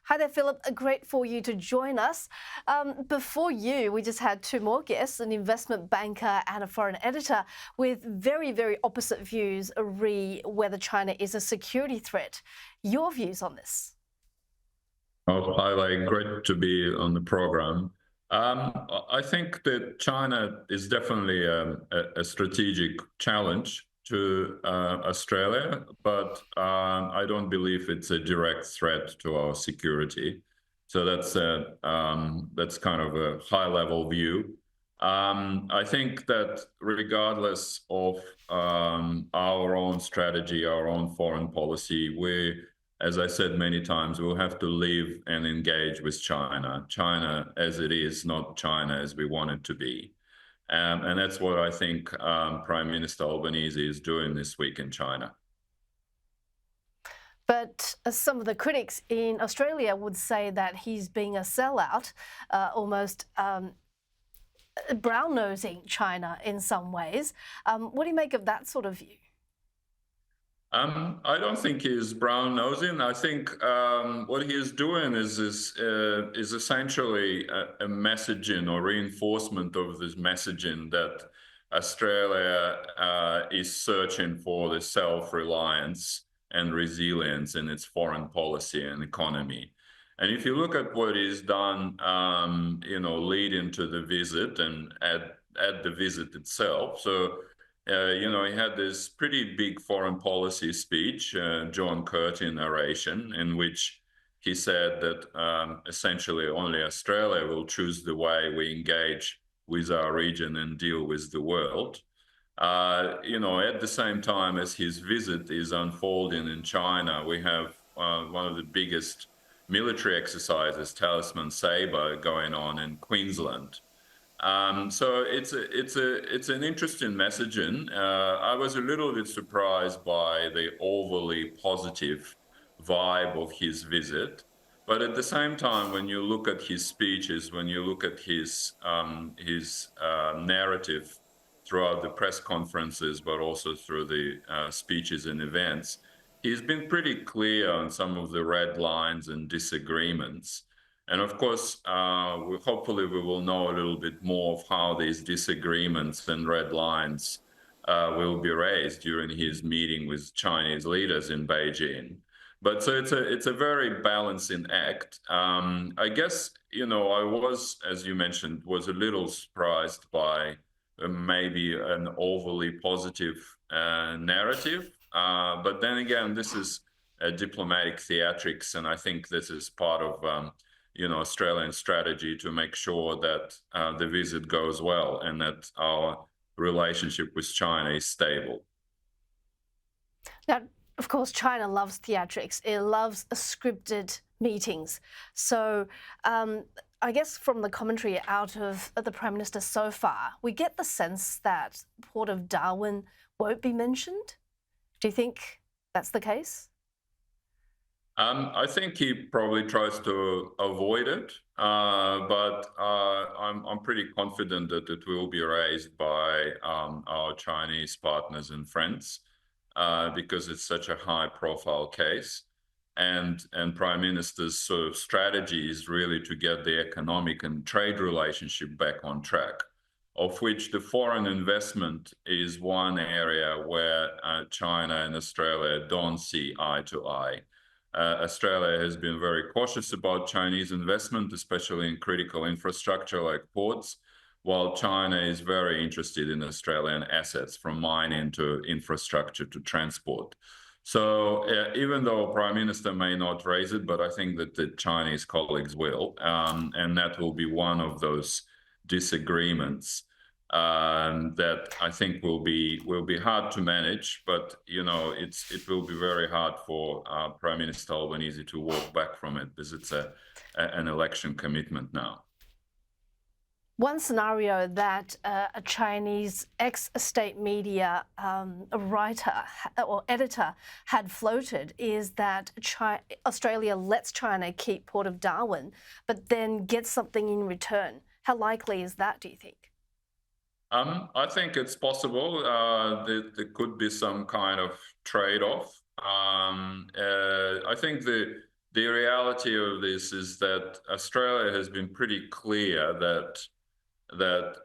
Hi there, Philip. Great for you to join us. Before you, we just had two more guests, an investment banker and a foreign editor with very, very opposite views re whether China is a security threat. Your views on this? Oh, hi, like, great to be on the program. I think that China is definitely a strategic challenge to Australia, but I don't believe it's a direct threat to our security. So that's kind of a high-level view. I think that regardless of our own strategy, our own foreign policy, as I said many times, we'll have to live and engage with China. China as it is, not China as we want it to be. And that's what I think Prime Minister Albanese is doing this week in China. But some of the critics in Australia would say that he's being a sellout, almost brown-nosing China in some ways. What do you make of that sort of view? I don't think he's brown-nosing. I think what he is doing is essentially a messaging or reinforcement of this messaging that Australia is searching for the self-reliance and resilience in its foreign policy and economy. And if you look at what he's done, leading to the visit and at the visit itself, so. He had this pretty big foreign policy speech, John Curtin narration, in which he said that essentially only Australia will choose the way we engage with our region and deal with the world. At the same time as his visit is unfolding in China, we have one of the biggest military exercises, Talisman Sabre, going on in Queensland. So it's an interesting messaging. I was a little bit surprised by the overly positive vibe of his visit, but at the same time, when you look at his speeches, when you look at his narrative throughout the press conferences, but also through the speeches and events, he's been pretty clear on some of the red lines and disagreements. And of course, hopefully we will know a little bit more of how these disagreements and red lines will be raised during his meeting with Chinese leaders in Beijing. But so it's a very balancing act. I guess, I was, as you mentioned, was a little surprised by maybe an overly positive narrative. But then again, this is a diplomatic theatrics, and I think this is part of Australian strategy to make sure that the visit goes well and that our relationship with China is stable. Now, of course, China loves theatrics. It loves scripted meetings. So I guess from the commentary out of the Prime Minister so far, we get the sense that Port of Darwin won't be mentioned. Do you think that's the case? I think he probably tries to avoid it, but I'm pretty confident that it will be raised by our Chinese partners and friends because it's such a high-profile case, and Prime Minister's sort of strategy is really to get the economic and trade relationship back on track, of which the foreign investment is one area where China and Australia don't see eye to eye. Australia has been very cautious about Chinese investment, especially in critical infrastructure like ports, while China is very interested in Australian assets from mining to infrastructure to transport. So even though Prime Minister may not raise it, but I think that the Chinese colleagues will, and that will be one of those disagreements that I think will be hard to manage, but it will be very hard for Prime Minister Albanese to walk back from it because it's an election commitment now. One scenario that a Chinese ex-state media writer or editor had floated is that Australia lets China keep Port of Darwin, but then gets something in return. How likely is that, do you think? I think it's possible that there could be some kind of trade-off. I think the reality of this is that Australia has been pretty clear that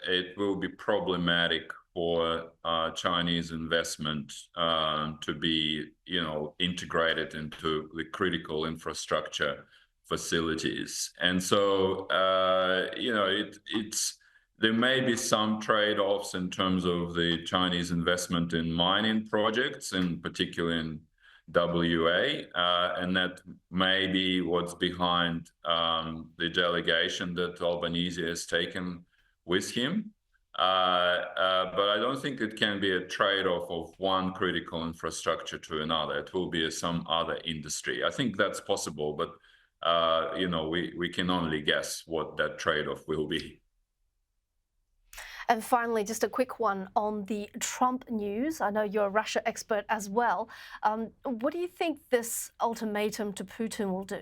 it will be problematic for Chinese investment to be, integrated into the critical infrastructure facilities. And so, there may be some trade-offs in terms of the Chinese investment in mining projects, in particular in WA, and that may be what's behind the delegation that Albanese has taken with him. But I don't think it can be a trade-off of one critical infrastructure to another. It will be some other industry. I think that's possible, but we can only guess what that trade-off will be. And finally, just a quick one on the Trump news. I know you're a Russia expert as well. What do you think this ultimatum to Putin will do?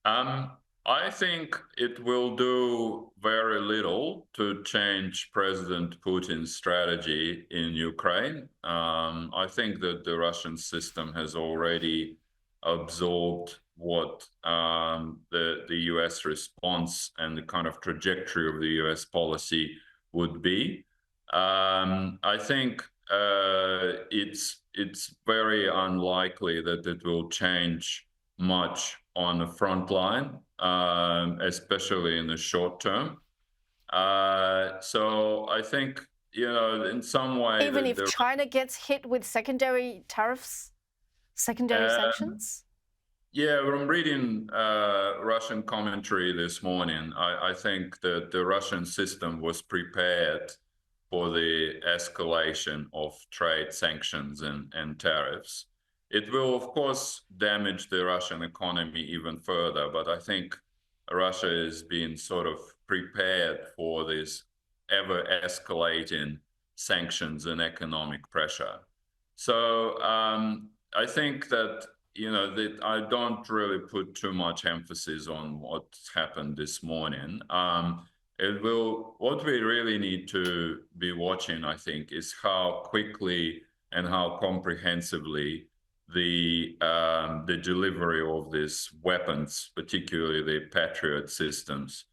I think it will do very little to change President Putin's strategy in Ukraine. I think that the Russian system has already absorbed what the US response and the kind of trajectory of the US policy would be. I think it's very unlikely that it will change much on the front line, especially in the short term. So I think, in some way, even if China gets hit with secondary tariffs, secondary sanctions? Yeah, I'm reading Russian commentary this morning. I think that the Russian system was prepared for the escalation of trade sanctions and tariffs. It will, of course, damage the Russian economy even further, but I think Russia is being sort of prepared for this ever-escalating sanctions and economic pressure. So I think that that I don't really put too much emphasis on what's happened this morning. What we really need to be watching, I think, is how quickly and how comprehensively the delivery of these weapons, particularly the Patriot systems,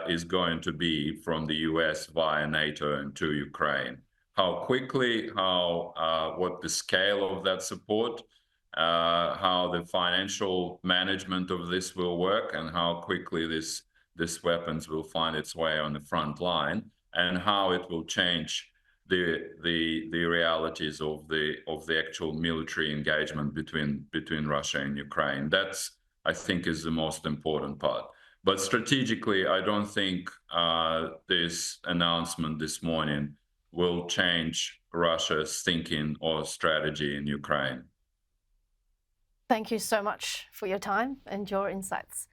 is going to be from the US via NATO and to Ukraine. How quickly, what the scale of that support, how the financial management of this will work, and how quickly this weapons will find its way on the front line, and how it will change the realities of the actual military engagement between Russia and Ukraine. That's, I think, is the most important part. But strategically, I don't think this announcement this morning will change Russia's thinking or strategy in Ukraine. Thank you so much for your time and your insights.